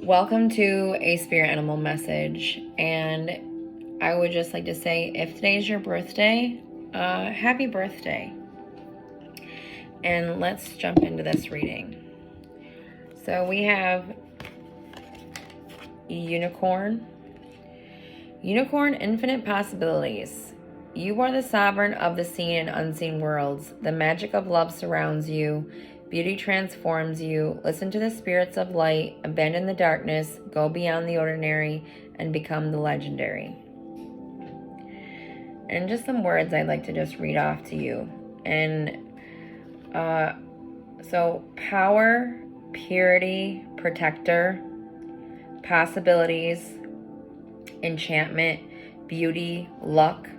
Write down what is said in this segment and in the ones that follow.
Welcome to a spirit animal message, and I would just like to say, if today's your birthday, happy birthday. And let's jump into this reading. So we have Unicorn. Unicorn, infinite possibilities. You are the sovereign of the seen and unseen worlds. The magic of love surrounds you. Beauty transforms you. Listen to the spirits of light. Abandon the darkness. Go beyond the ordinary and become the legendary. And just some words I'd like to just read off to you. And so power, purity, protector, possibilities, enchantment, beauty, luck,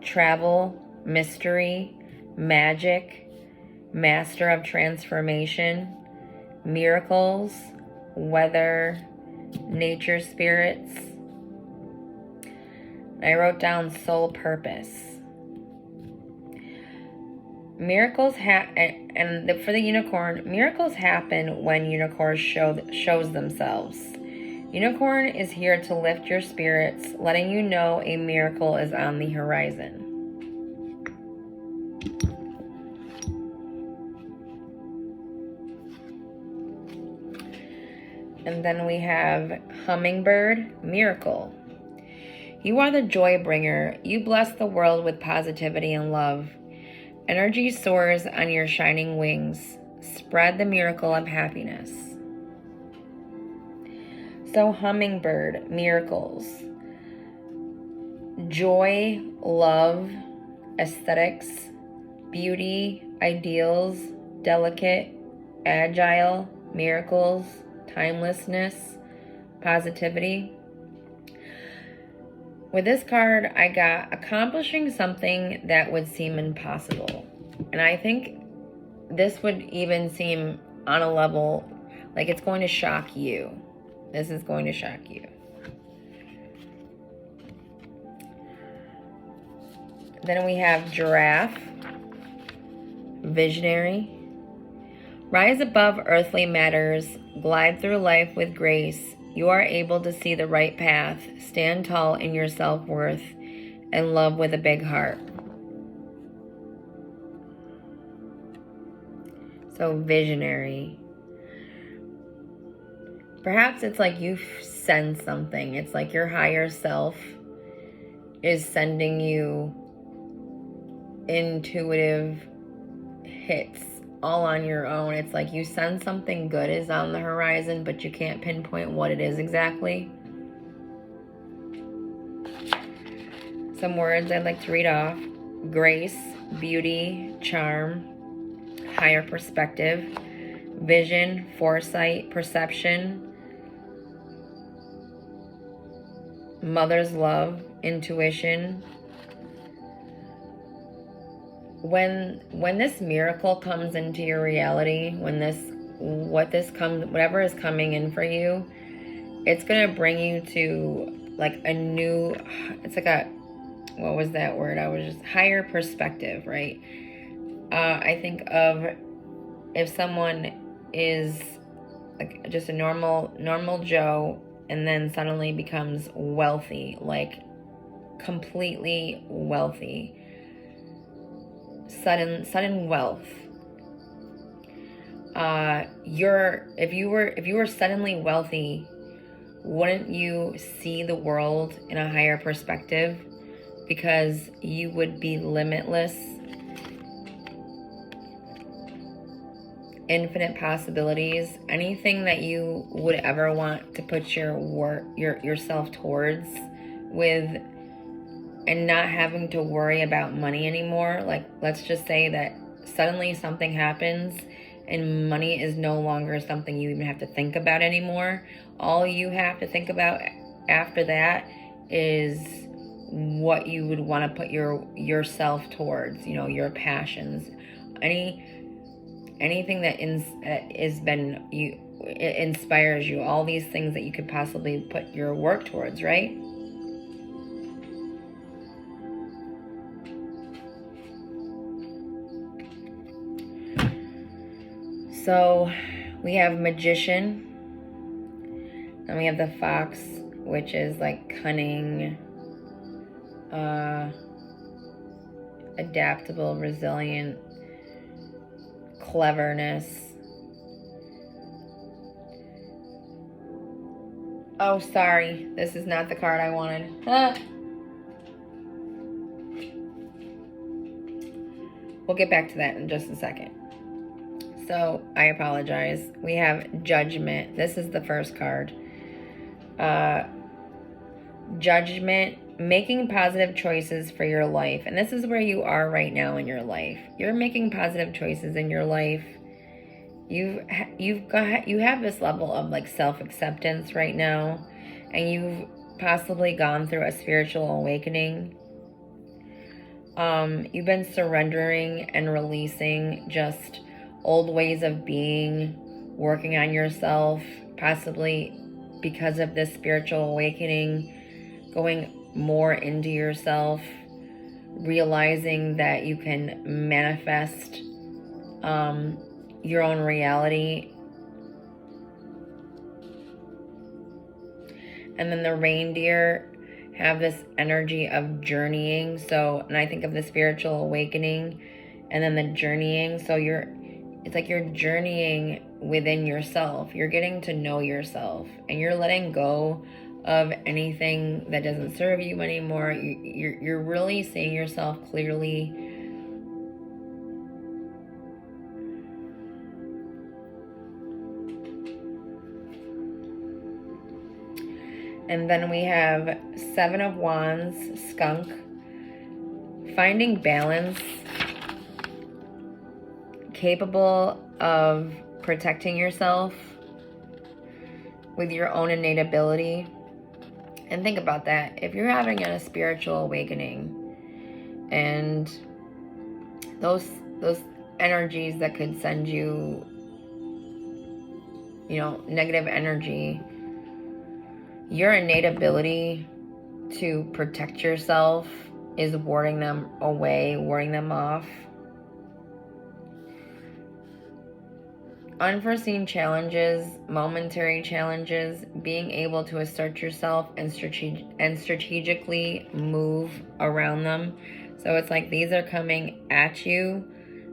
travel, mystery, magic, master of transformation, miracles, weather, nature spirits. I wrote down soul purpose. Miracles and for the unicorn, miracles happen when unicorns shows themselves. Unicorn is here to lift your spirits, letting you know a miracle is on the horizon. And then we have Hummingbird, miracle. You are the joy bringer. You bless the world with positivity and love. Energy soars on your shining wings. Spread the miracle of happiness. So hummingbird, miracles. Joy, love, aesthetics, beauty, ideals, delicate, agile, miracles, timelessness, positivity. With this card, I got accomplishing something that would seem impossible. And I think this would even seem on a level like it's going to shock you. This is going to shock you. Then we have giraffe, visionary. Rise above earthly matters, glide through life with grace. You are able to see the right path, stand tall in your self-worth, and love with a big heart. So visionary. Perhaps it's like you sense something. It's like your higher self is sending you intuitive hits all on your own. It's like you sense something good is on the horizon, but you can't pinpoint what it is exactly. Some words I'd like to read off. Grace, beauty, charm, higher perspective, vision, foresight, perception, mother's love, intuition. When this miracle comes into your reality, whatever is coming in for you, it's gonna bring you to like a new, it's like a, what was that word? I was just higher perspective, right? I think of if someone is like just a normal Joe and then suddenly becomes wealthy, like completely wealthy. Sudden wealth. If you were suddenly wealthy, wouldn't you see the world in a higher perspective? Because you would be limitless, infinite possibilities. Anything that you would ever want to put yourself towards with, and not having to worry about money anymore. Like, let's just say that suddenly something happens and money is no longer something you even have to think about anymore. All you have to think about after that is what you would want to put yourself towards, your passions. Anything that it inspires you, all these things that you could possibly put your work towards, right? So we have magician, Then we have the fox, which is like cunning, adaptable, resilient, cleverness. Oh, sorry. This is not the card I wanted. We'll get back to that in just a second. So, I apologize. We have Judgment. This is the first card. Judgment, making positive choices for your life. And this is where you are right now in your life. You're making positive choices in your life. You have this level of like self-acceptance right now, and you've possibly gone through a spiritual awakening. You've been surrendering and releasing just old ways of being, working on yourself, possibly because of this spiritual awakening, going more into yourself, realizing that you can manifest your own reality. And then the reindeer have this energy of journeying. So, and I think of the spiritual awakening and then the journeying. So it's like you're journeying within yourself. You're getting to know yourself, and you're letting go of anything that doesn't serve you anymore. You're really seeing yourself clearly. And then we have Seven of Wands, Skunk, finding balance, capable of protecting yourself with your own innate ability. And think about that. If you're having a spiritual awakening and those energies that could send you, negative energy, your innate ability to protect yourself is warding them away, warding them off. Unforeseen challenges, momentary challenges, being able to assert yourself and strategically move around them. So it's like these are coming at you,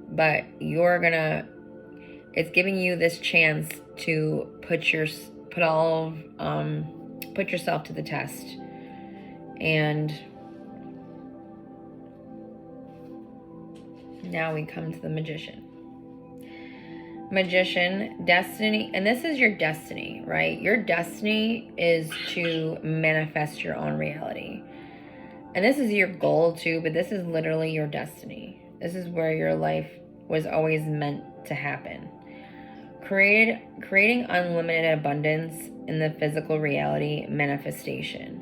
but it's giving you this chance to put yourself to the test. And now we come to the Magician. Magician, destiny, and this is your destiny, right? Your destiny is to manifest your own reality. And this is your goal too, but this is literally your destiny. This is where your life was always meant to happen. Creating unlimited abundance in the physical reality manifestation.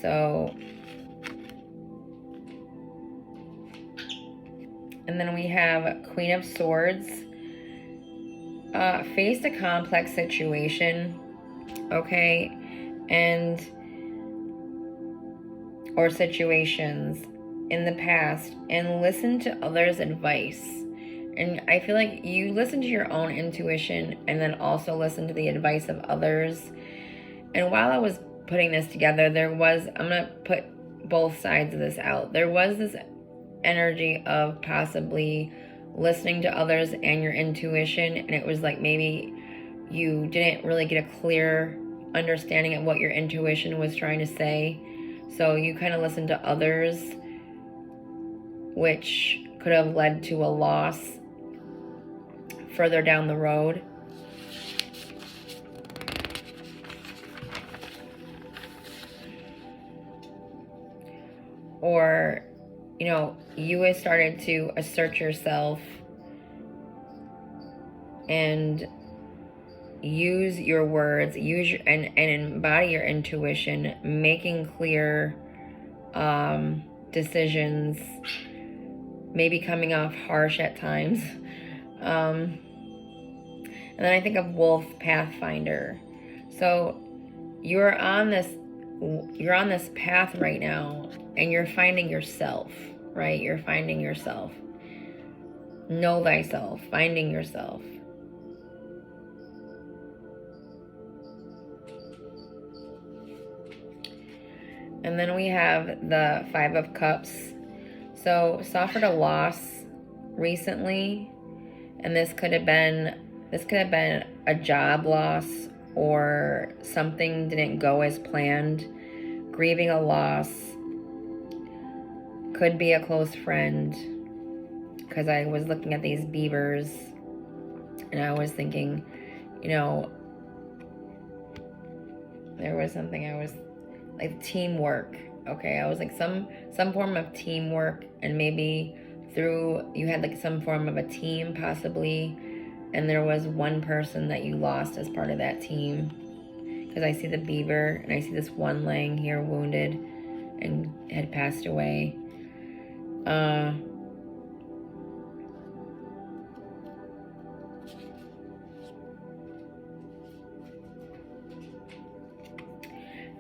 So, and then we have Queen of Swords. Faced a complex situation, okay, or situations in the past, and listen to others' advice. And I feel like you listen to your own intuition and then also listen to the advice of others. And while I was putting this together, I'm gonna put both sides of this out. There was this energy of possibly listening to others and your intuition, and it was like maybe you didn't really get a clear understanding of what your intuition was trying to say, so you kind of listened to others, which could have led to a loss further down the road. Or you have started to assert yourself and use your words, and embody your intuition, making clear decisions, maybe coming off harsh at times. And then I think of Wolf Pathfinder. So you're on this path right now, and you're finding yourself, right? You're finding yourself. Know thyself, finding yourself. And then we have the Five of Cups. So suffered a loss recently, and this could have been a job loss, or something didn't go as planned. Grieving a loss. Could be a close friend, because I was looking at these beavers and I was thinking, you know, there was something I was like, teamwork. Okay, I was like some form of teamwork, and maybe through you had like some form of a team possibly, and there was one person that you lost as part of that team, because I see the beaver and I see this one laying here wounded and had passed away.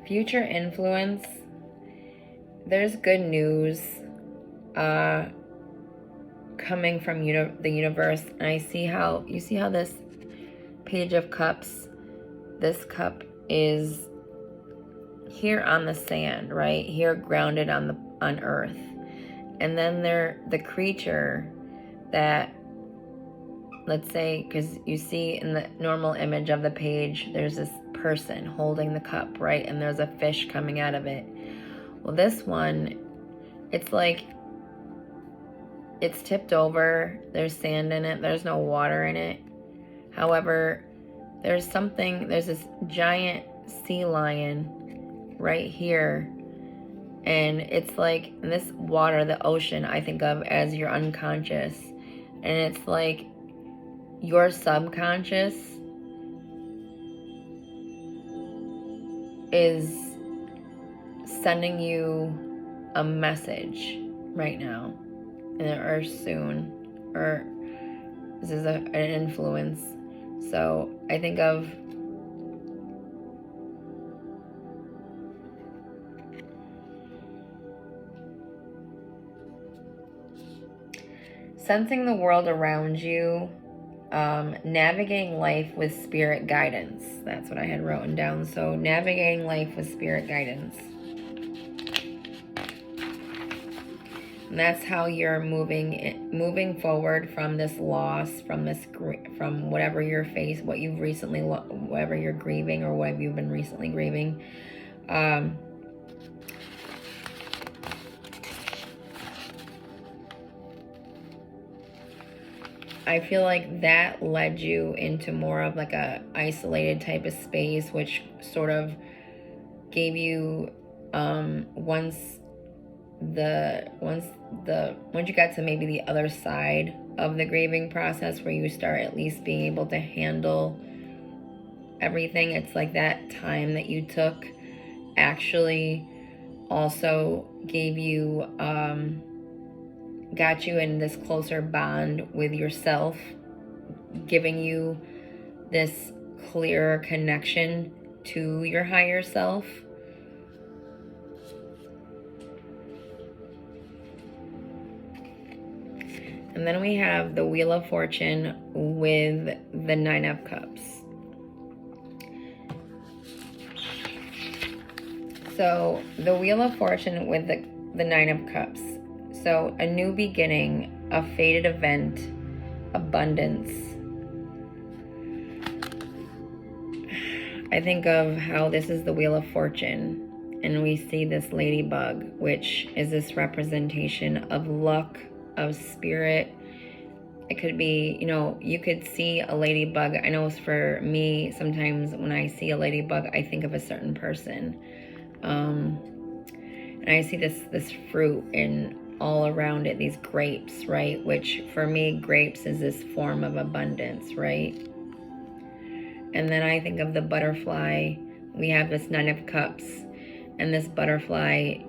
Future influence. There's good news coming from the universe, and I see how this Page of Cups, this cup is here on the sand, right here, grounded on earth, and then the creature that, let's say, because you see in the normal image of the page, there's this person holding the cup, right, and there's a fish coming out of it. Well, this one, it's like it's tipped over. There's sand in it. There's no water in it. However, there's this giant sea lion right here. And it's like this water, the ocean, I think of as your unconscious. And it's like your subconscious is sending you a message right now, or soon, or this is an influence. So I think of sensing the world around you, navigating life with spirit guidance. That's what I had written down. So navigating life with spirit guidance. And that's how you're moving forward from this loss, from whatever you're faced, what you've recently, whatever you're grieving, or what you've been recently grieving. I feel like that led you into more of like a isolated type of space, which sort of gave you once you got to maybe the other side of the grieving process, where you start at least being able to handle everything, it's like that time that you took actually also gave you got you in this closer bond with yourself, giving you this clearer connection to your higher self. And then we have the Wheel of Fortune with the Nine of Cups. So the Wheel of Fortune with the Nine of Cups. So a new beginning, a fated event, abundance. I think of how this is the Wheel of Fortune, and we see this ladybug, which is this representation of luck, of spirit. It could be, you could see a ladybug. I know for me, sometimes when I see a ladybug, I think of a certain person. And I see this fruit in all around it, these grapes, right? Which for me, grapes is this form of abundance, right? And then I think of the butterfly. We have this Nine of Cups, and this butterfly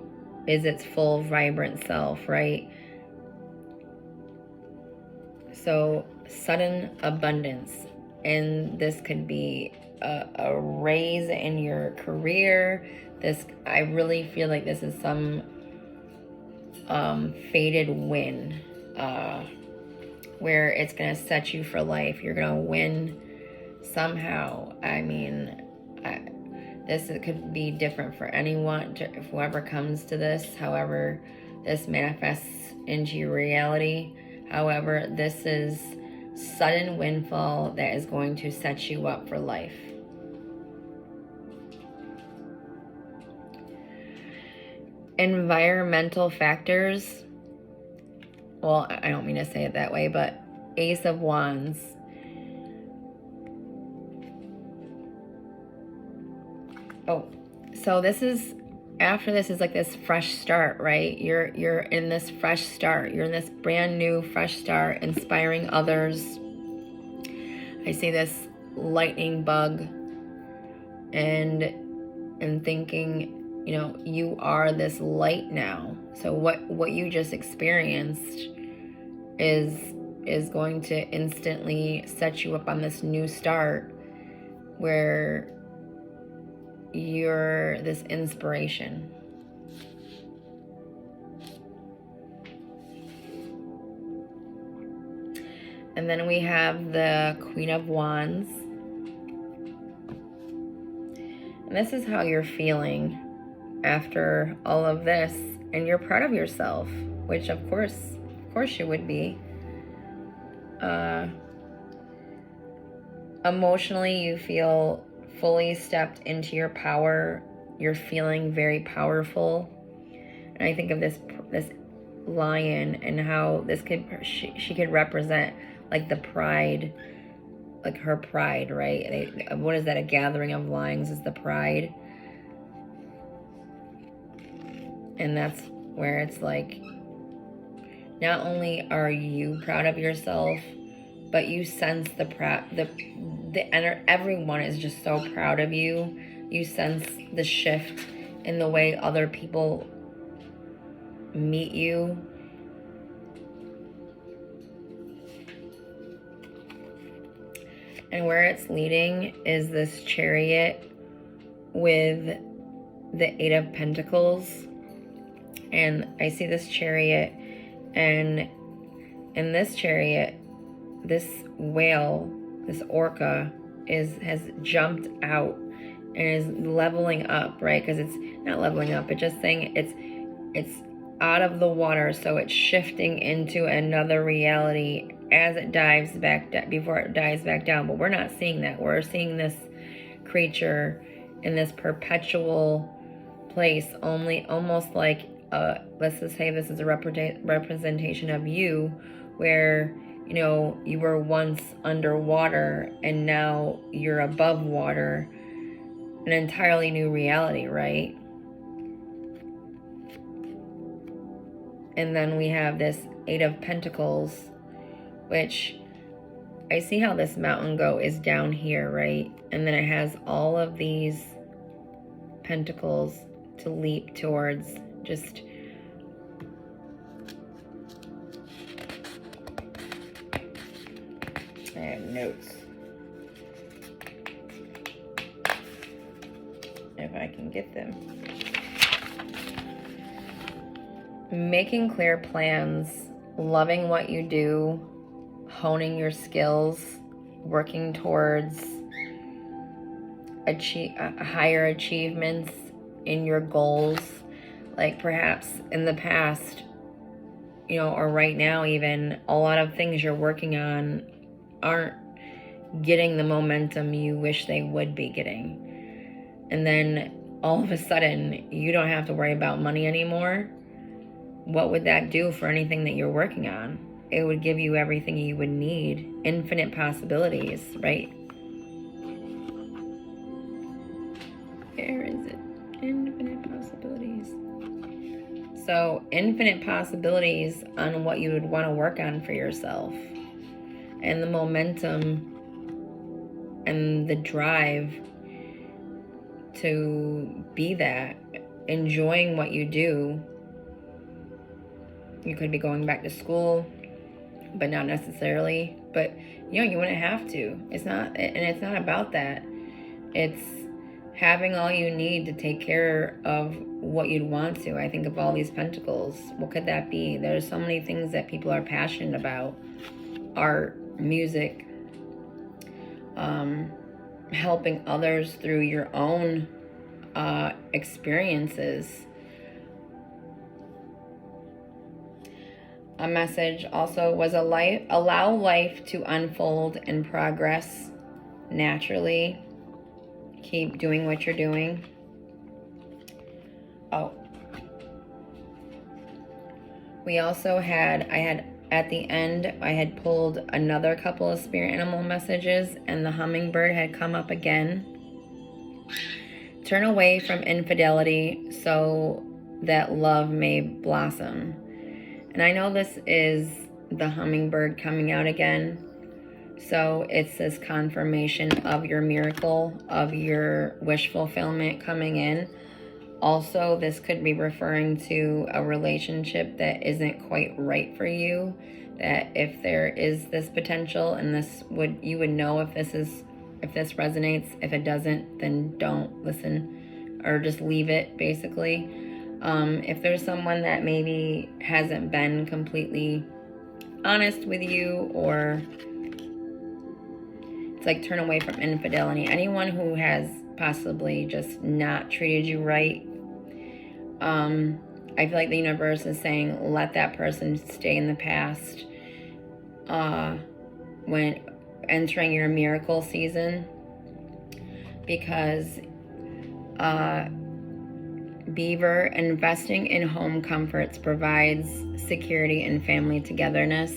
is its full, vibrant self, right? So sudden abundance, and this could be a raise in your career. I really feel like this is some fated win, where it's gonna set you for life. You're gonna win somehow. I mean, This could be different for anyone, whoever comes to this, however this manifests into your reality. However, this is sudden windfall that is going to set you up for life. Environmental factors. Well, I don't mean to say it that way, but Ace of Wands. Oh, so this is, after this is like this fresh start, right? You're in this fresh start. You're in this brand new fresh start, inspiring others. I see this lightning bug and thinking, you know, you are this light now. So what you just experienced is going to instantly set you up on this new start where you're this inspiration. And then we have the Queen of Wands. And this is how you're feeling after all of this. And you're proud of yourself, which of course you would be. Emotionally, you feel fully stepped into your power. You're feeling very powerful. And I think of this lion and how this she could represent like the pride, like her pride, right? What is that? A gathering of lions is the pride. And that's where it's like, not only are you proud of yourself, but you sense everyone is just so proud of you. You sense the shift in the way other people meet you. And where it's leading is this Chariot with the Eight of Pentacles. And I see this Chariot, and in this Chariot, this whale, this orca, has jumped out and is leveling up, right? Because it's not leveling up, it's just saying it's out of the water, so it's shifting into another reality as it dives back before it dives back down. But we're not seeing that. We're seeing this creature in this perpetual place, almost like let's just say this is a representation of you, where you know you were once underwater and now you're above water, an entirely new reality, right? And then we have this Eight of Pentacles, which I see how this mountain goat is down here, right? And then it has all of these pentacles to leap towards. Just I have notes. If I can get them. Making clear plans, loving what you do, honing your skills, working towards higher achievements in your goals. Like perhaps in the past, you know, or right now even, a lot of things you're working on aren't getting the momentum you wish they would be getting. And then all of a sudden, you don't have to worry about money anymore. What would that do for anything that you're working on? It would give you everything you would need. Infinite possibilities, right? Where is it? Infinite possibilities. So, infinite possibilities on what you would want to work on for yourself. And the momentum and the drive to be that, enjoying what you do. You could be going back to school, but not necessarily. But you know, you wouldn't have to. It's not about that. It's having all you need to take care of what you'd want to. I think of all these pentacles. What could that be? There's so many things that people are passionate about. Art, music, helping others through your own experiences. A message also was allow life to unfold and progress naturally. Keep doing what you're doing. Oh. We also had at the end, I had pulled another couple of spirit animal messages, and the hummingbird had come up again. Turn away from infidelity so that love may blossom. And I know this is the hummingbird coming out again. So it's this confirmation of your miracle, of your wish fulfillment coming in. Also, this could be referring to a relationship that isn't quite right for you. That if there is this potential, and you would know if this resonates. If it doesn't, then don't listen, or just leave it, basically. If there's someone that maybe hasn't been completely honest with you, or it's like turn away from infidelity. Anyone who has possibly just not treated you right, I feel like the universe is saying let that person stay in the past when entering your miracle season, because Beaver, investing in home comforts provides security and family togetherness.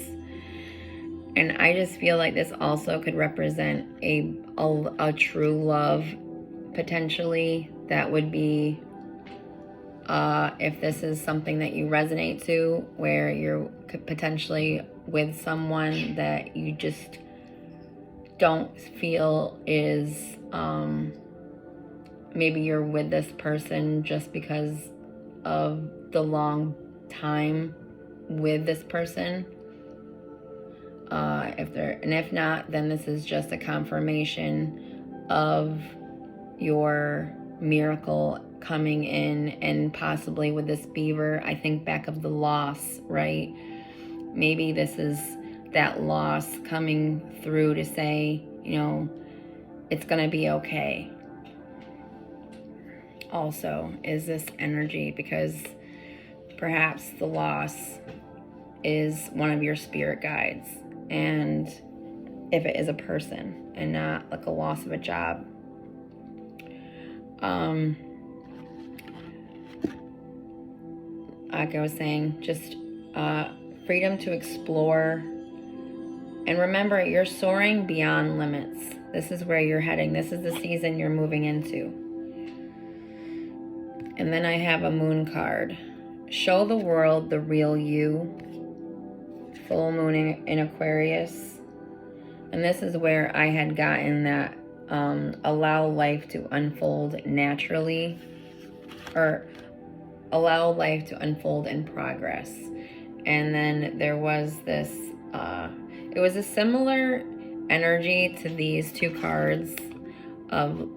And I just feel like this also could represent a true love, potentially, that would be, if this is something that you resonate to, where you're potentially with someone that you just don't feel is, maybe you're with this person just because of the long time with this person. If not, then this is just a confirmation of your miracle coming in, and possibly with this beaver, I think back of the loss, right? Maybe this is that loss coming through to say, it's gonna be okay. Also, is this energy, because perhaps the loss is one of your spirit guides, and if it is a person and not like a loss of a job. Like I was saying, just freedom to explore. And remember, you're soaring beyond limits. This is where you're heading. This is the season you're moving into. And then I have a moon card. Show the world the real you. Full moon in Aquarius. And this is where I had gotten that allow life to unfold naturally, or allow life to unfold in progress. And then there was this, it was a similar energy to these two cards of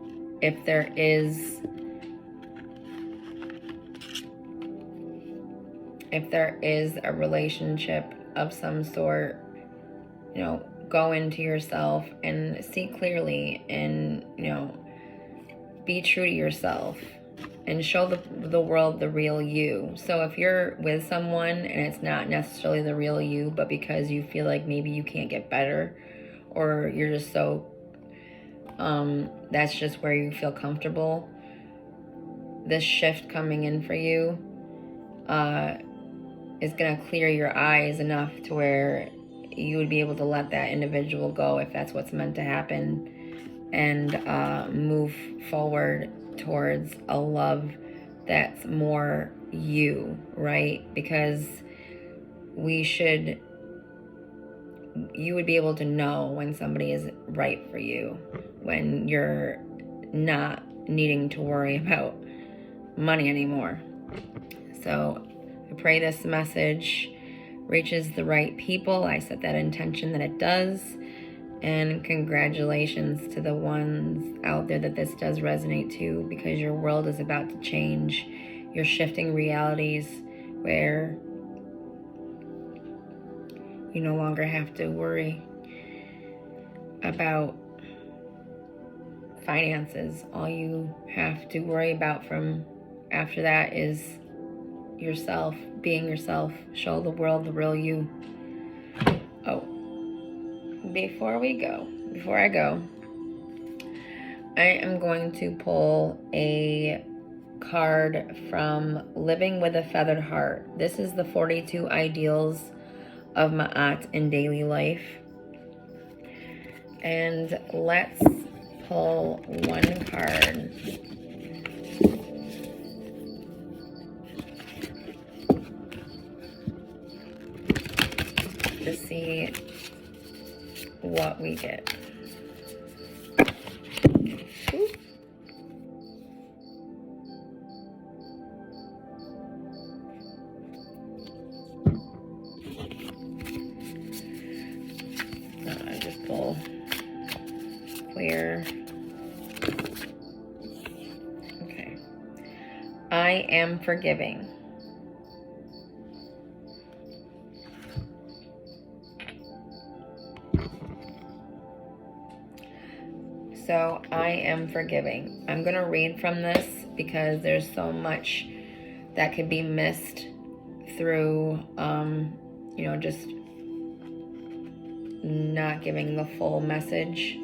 if there is a relationship of some sort, go into yourself and see clearly, and be true to yourself and show the world the real you. So if you're with someone and it's not necessarily the real you, but because you feel like maybe you can't get better, or you're just so that's just where you feel comfortable, this shift coming in for you is going to clear your eyes enough to where you would be able to let that individual go if that's what's meant to happen, and move forward towards a love that's more you, right? Because you would be able to know when somebody is right for you, when you're not needing to worry about money anymore. So I pray this message reaches the right people. I set that intention that it does. And congratulations to the ones out there that this does resonate to, because your world is about to change. You're shifting realities where you no longer have to worry about finances. All you have to worry about from after that is yourself, being yourself. Show the world the real you. Oh, before I go, I am going to pull a card from Living with a Feathered Heart. This is the 42 ideals of Ma'at in daily life. And let's pull one card. To see what we get. Ooh. I just pull clear. Okay. I am forgiving. So I am forgiving. I'm going to read from this because there's so much that could be missed through, just not giving the full message.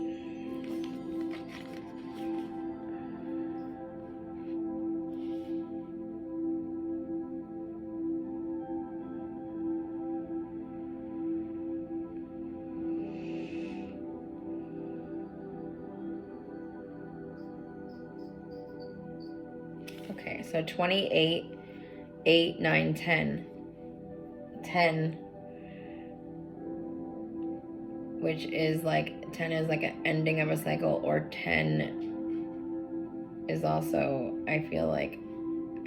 Okay, so 28, 8, 9, 10. 10, which is like, 10 is like an ending of a cycle, or 10 is also, I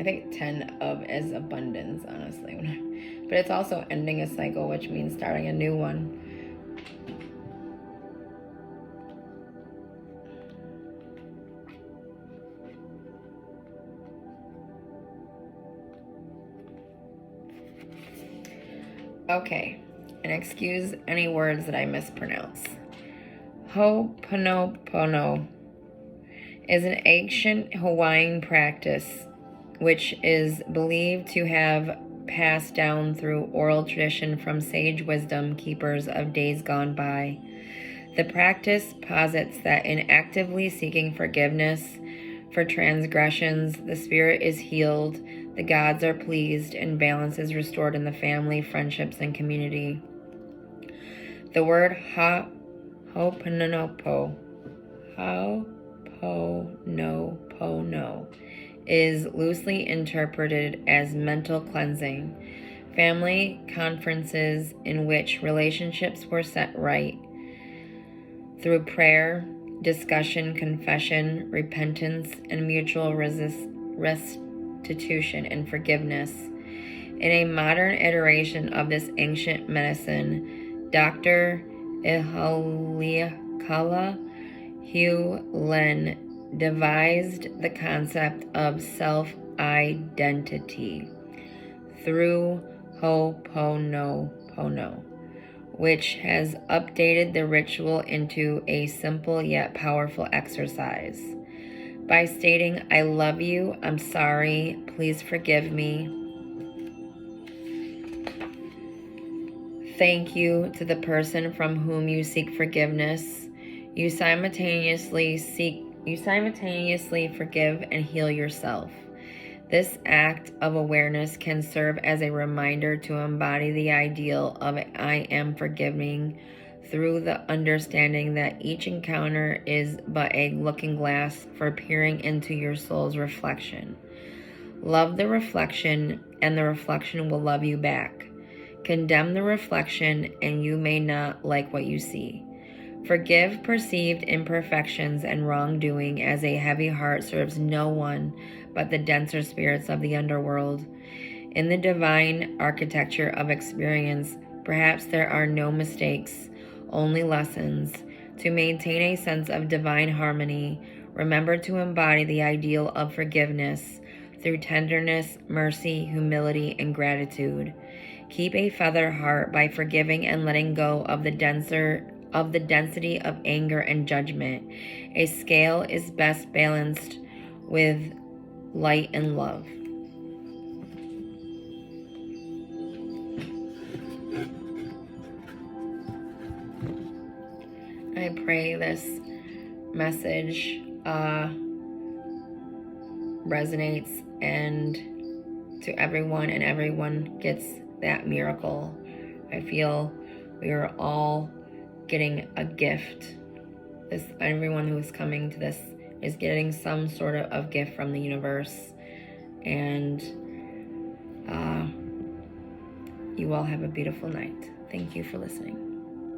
think 10 of is abundance, honestly. But it's also ending a cycle, which means starting a new one. Okay, and excuse any words that I mispronounce. Ho'oponopono is an ancient Hawaiian practice which is believed to have passed down through oral tradition from sage wisdom keepers of days gone by. The practice posits that in actively seeking forgiveness for transgressions, the spirit is healed, the gods are pleased, and balance is restored in the family, friendships, and community. The word ho'oponopono is loosely interpreted as mental cleansing, family conferences in which relationships were set right through prayer, discussion, confession, repentance, and mutual restitution and forgiveness. In a modern iteration of this ancient medicine, Dr. Ihaliakala Hugh Len devised the concept of self-identity through Ho'oponopono, which has updated the ritual into a simple yet powerful exercise. By stating, I love you, I'm sorry, please forgive me, thank you to the person from whom you seek forgiveness, you simultaneously forgive and heal yourself. This act of awareness can serve as a reminder to embody the ideal of I am forgiving through the understanding that each encounter is but a looking glass for peering into your soul's reflection. Love the reflection, and the reflection will love you back. Condemn the reflection, and you may not like what you see. Forgive perceived imperfections and wrongdoing, as a heavy heart serves no one but the denser spirits of the underworld. In the divine architecture of experience, perhaps there are no mistakes, only lessons. To maintain a sense of divine harmony, remember to embody the ideal of forgiveness through tenderness, mercy, humility, and gratitude. Keep a feather heart by forgiving and letting go of the denser of the density of anger and judgment. A scale is best balanced with light and love. I pray this message resonates and to everyone, and everyone gets that miracle. I feel we are all getting a gift. Everyone who is coming to this is getting some sort of gift from the universe. And you all have a beautiful night. Thank you for listening.